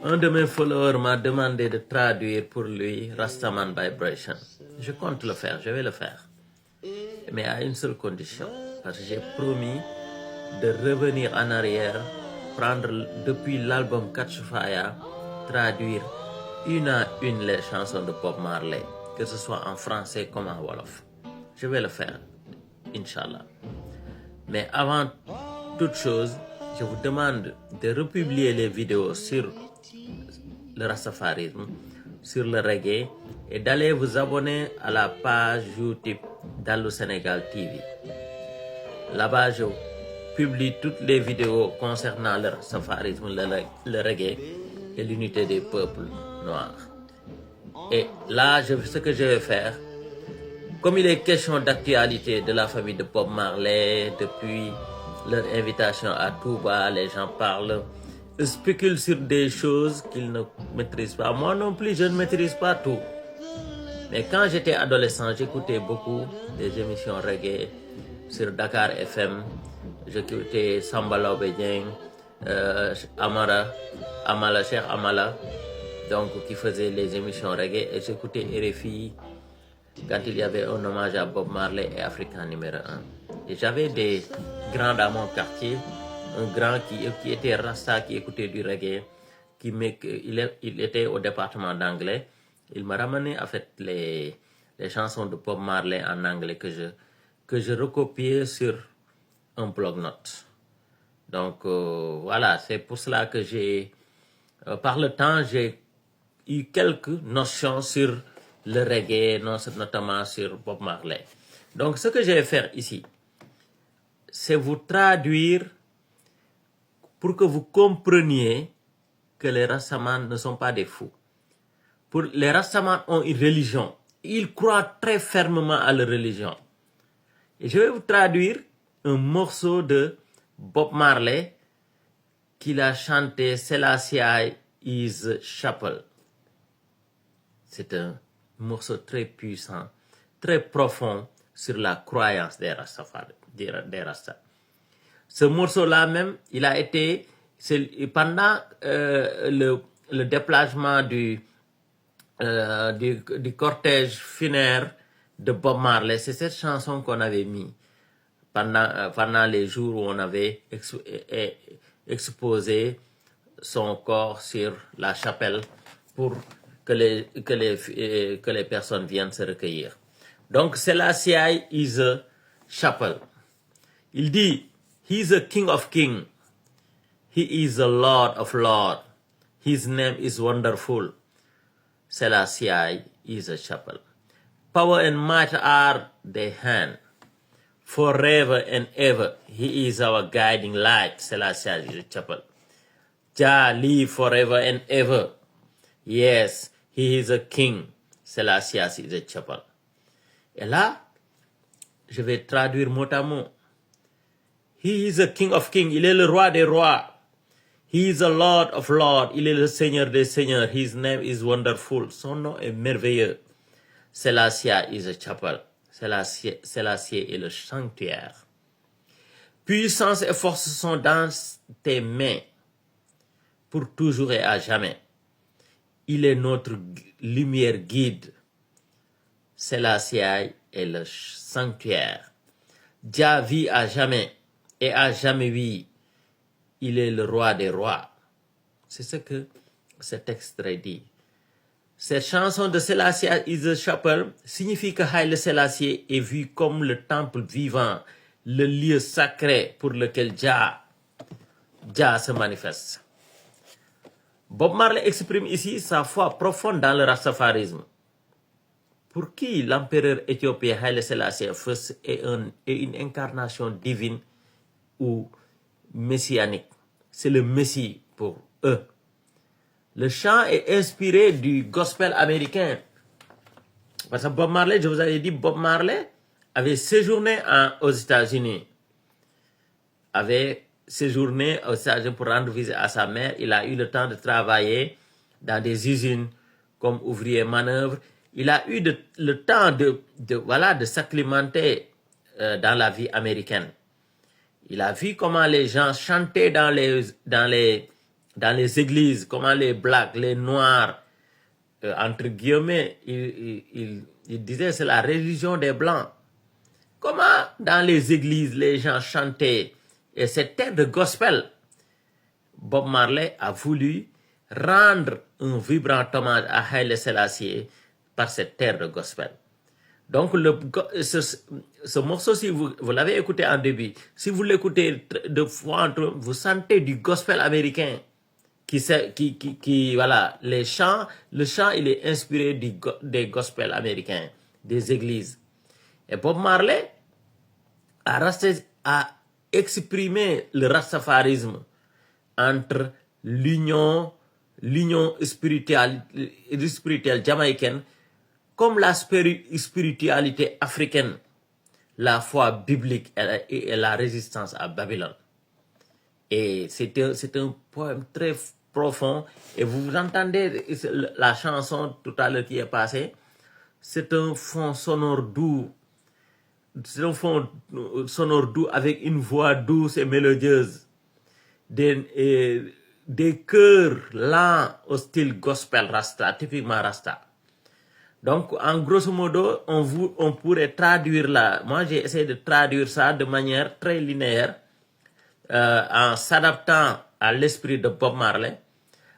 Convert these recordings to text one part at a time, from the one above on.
Un de mes followers m'a demandé de traduire pour lui Rastaman Vibration. Je compte le faire, je vais le faire. Mais à une seule condition. Parce que j'ai promis de revenir en arrière, prendre depuis l'album Catch Fire, traduire une à une les chansons de Bob Marley, que ce soit en français comme en Wolof. Je vais le faire, Inch'Allah. Mais avant toute chose, je vous demande de republier les vidéos sur le rastafarisme, sur le reggae, et d'aller vous abonner à la page YouTube d'Allo Sénégal TV. Là-bas, je publie toutes les vidéos concernant le rastafarisme, le reggae et l'unité des peuples noirs. Et là, ce que je vais faire, comme il est question d'actualité de la famille de Bob Marley, depuis leur invitation à Touba, les gens parlent, spéculent sur des choses qu'ils ne maîtrisent pas. Moi non plus, je ne maîtrise pas tout. Mais quand j'étais adolescent, j'écoutais beaucoup des émissions reggae sur Dakar FM. J'écoutais Samba Laobé Dieng, Cheikh Amala, donc qui faisait les émissions reggae. Et j'écoutais RFI quand il y avait un hommage à Bob Marley et Africain numéro 1. Et j'avais des grands dans mon quartier, un grand qui était Rasta, qui écoutait du reggae, il était au département d'anglais. Il m'a ramené en fait les chansons de Bob Marley en anglais que je recopiais sur un bloc-notes. Donc voilà, c'est pour cela que par le temps, j'ai eu quelques notions sur le reggae, notamment sur Bob Marley. Donc ce que je vais faire ici, c'est vous traduire pour que vous compreniez que les Rastaman ne sont pas des fous. Les Rastaman ont une religion. Ils croient très fermement à leur religion. Et je vais vous traduire un morceau de Bob Marley qu'il a chanté Selassie is Chapel. C'est un morceau très puissant, très profond sur la croyance des Rastafari, des Rastas. Ce morceau-là même, il a été, pendant le déplacement du cortège funéraire de Bob Marley, c'est cette chanson qu'on avait mis pendant les jours où on avait exposé son corps sur la chapelle pour que les personnes viennent se recueillir. Donc, Selassie is a chapel. Il dit, he is a king of kings. He is a lord of lords. His name is wonderful. Selassie is a chapel. Power and might are the hand. Forever and ever, he is our guiding light. Selassie is a chapel. Jah live forever and ever. Yes, he is a king. Selassie is a chapel. Et là, je vais traduire mot à mot. He is a king of kings. Il est le roi des rois. He is a lord of lords. Il est le seigneur des seigneurs. His name is wonderful. Son nom est merveilleux. Selassie is a chapel. Selassie est le sanctuaire. Puissance et force sont dans tes mains pour toujours et à jamais. Il est notre lumière guide. Selassie est le sanctuaire. Jah vit à jamais et à jamais vit. Il est le roi des rois. C'est ce que cet extrait dit. Cette chanson de Selassie is a chapel signifie que Haile Selassie est vu comme le temple vivant, le lieu sacré pour lequel Jah se manifeste. Bob Marley exprime ici sa foi profonde dans le rastafarisme. Pour qui l'empereur éthiopien Haile Selassie est une incarnation divine ou messianique. C'est le Messie pour eux. Le chant est inspiré du gospel américain. Parce que Bob Marley, je vous avais dit, Bob Marley avait séjourné aux États-Unis. Pour rendre visite à sa mère. Il a eu le temps de travailler dans des usines comme ouvrier manœuvre. Il a eu le temps de s'acclimater dans la vie américaine. Il a vu comment les gens chantaient dans les dans les églises, comment les blacks, les noirs, entre guillemets, il disait c'est la religion des blancs. Comment dans les églises les gens chantaient et cette terre de gospel, Bob Marley a voulu rendre un vibrant hommage à Haile Selassie par cette terre de gospel. Donc ce morceau, si vous l'avez écouté en début, si vous l'écoutez de fois en temps, vous sentez du gospel américain. Voilà, le chant, il est inspiré des gospels américains, des églises. Et Bob Marley a exprimé le rastafarisme entre l'union spirituelle jamaïcaine comme la spiritualité africaine, la foi biblique et la résistance à Babylone. Et c'est un poème très profond. Et vous entendez la chanson tout à l'heure qui est passée. C'est un fond sonore doux. C'est un fond sonore doux avec une voix douce et mélodieuse. Des chœurs lents au style gospel rasta, typiquement rasta. Donc, en grosso modo, on pourrait traduire là. Moi, j'ai essayé de traduire ça de manière très linéaire. En s'adaptant à l'esprit de Bob Marley,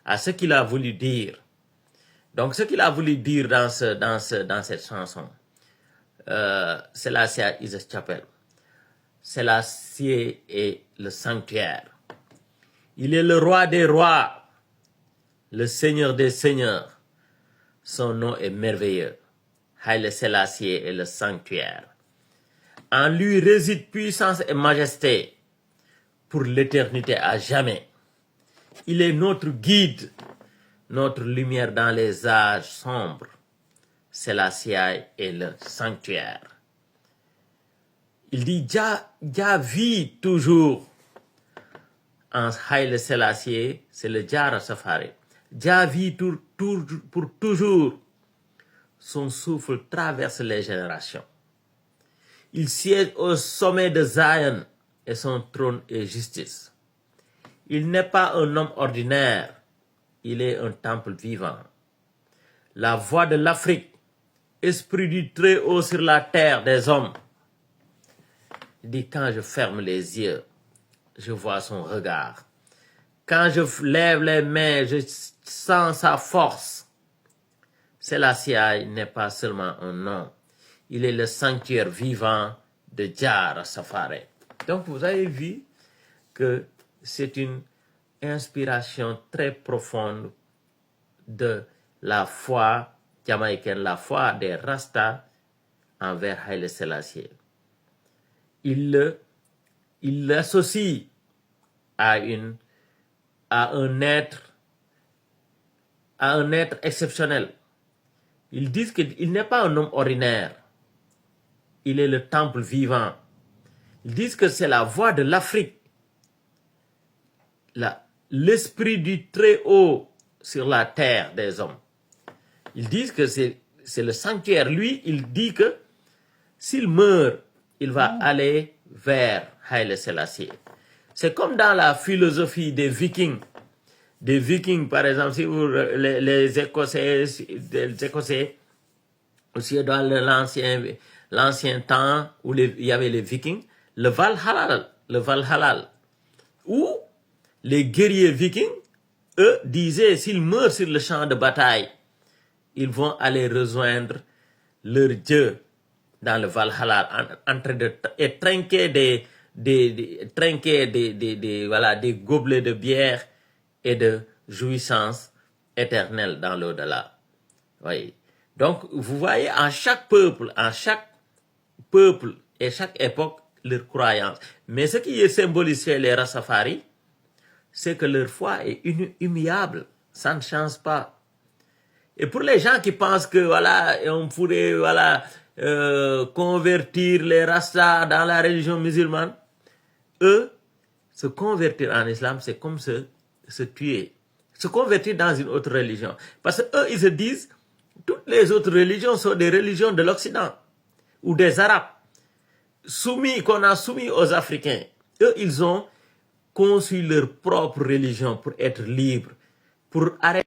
à ce qu'il a voulu dire. Donc, ce qu'il a voulu dire dans cette chanson, Selassie is a chapel. Selassie est le sanctuaire. Il est le roi des rois, le seigneur des seigneurs. Son nom est merveilleux. Haile Selassie est le sanctuaire. En lui réside puissance et majesté pour l'éternité à jamais. Il est notre guide, notre lumière dans les âges sombres. Selassie est le sanctuaire. Il dit, Jah vit toujours. En Haile Selassie, c'est le Jah Rastafari. Jah vit pour toujours. Son souffle traverse les générations. Il siège au sommet de Zion et son trône est justice. Il n'est pas un homme ordinaire, il est un temple vivant. La voix de l'Afrique, esprit du Très-Haut sur la terre des hommes. Il dit, quand je ferme les yeux, je vois son regard. Quand je lève les mains, je sens sa force. Selassie n'est pas seulement un nom, il est le sanctuaire vivant de Jah Rastafari. Donc vous avez vu que c'est une inspiration très profonde de la foi jamaïcaine, la foi des Rastas envers Haile Selassie. Il l'associe à un être exceptionnel. Ils disent qu'il n'est pas un homme ordinaire. Il est le temple vivant. Ils disent que c'est la voix de l'Afrique. L'esprit du Très-Haut sur la terre des hommes. Ils disent que c'est le sanctuaire. Lui, il dit que s'il meurt, il va aller vers Haile Selassie. C'est comme dans la philosophie des Vikings. Des Vikings, par exemple, si vous, les Écossais aussi dans l'ancien temps où il y avait les Vikings, le Valhalla, où les guerriers vikings, eux, disaient, s'ils meurent sur le champ de bataille, ils vont aller rejoindre leur Dieu dans le Valhalla, en train de trinquer des gobelets de bière et de jouissance éternelle dans l'au-delà. Oui. Donc, vous voyez, en chaque peuple et chaque époque, leur croyance. Mais ce qui est symbolisé chez les Rastafari, c'est que leur foi est immuable. Ça ne change pas. Et pour les gens qui pensent que, voilà, on pourrait, voilà, convertir les Rastas dans la religion musulmane, eux, se convertir en islam, c'est comme se tuer. Se convertir dans une autre religion. Parce que eux, ils se disent, toutes les autres religions sont des religions de l'Occident ou des Arabes, qu'on a soumis aux Africains. Eux, ils ont conçu leur propre religion pour être libre, pour arrêter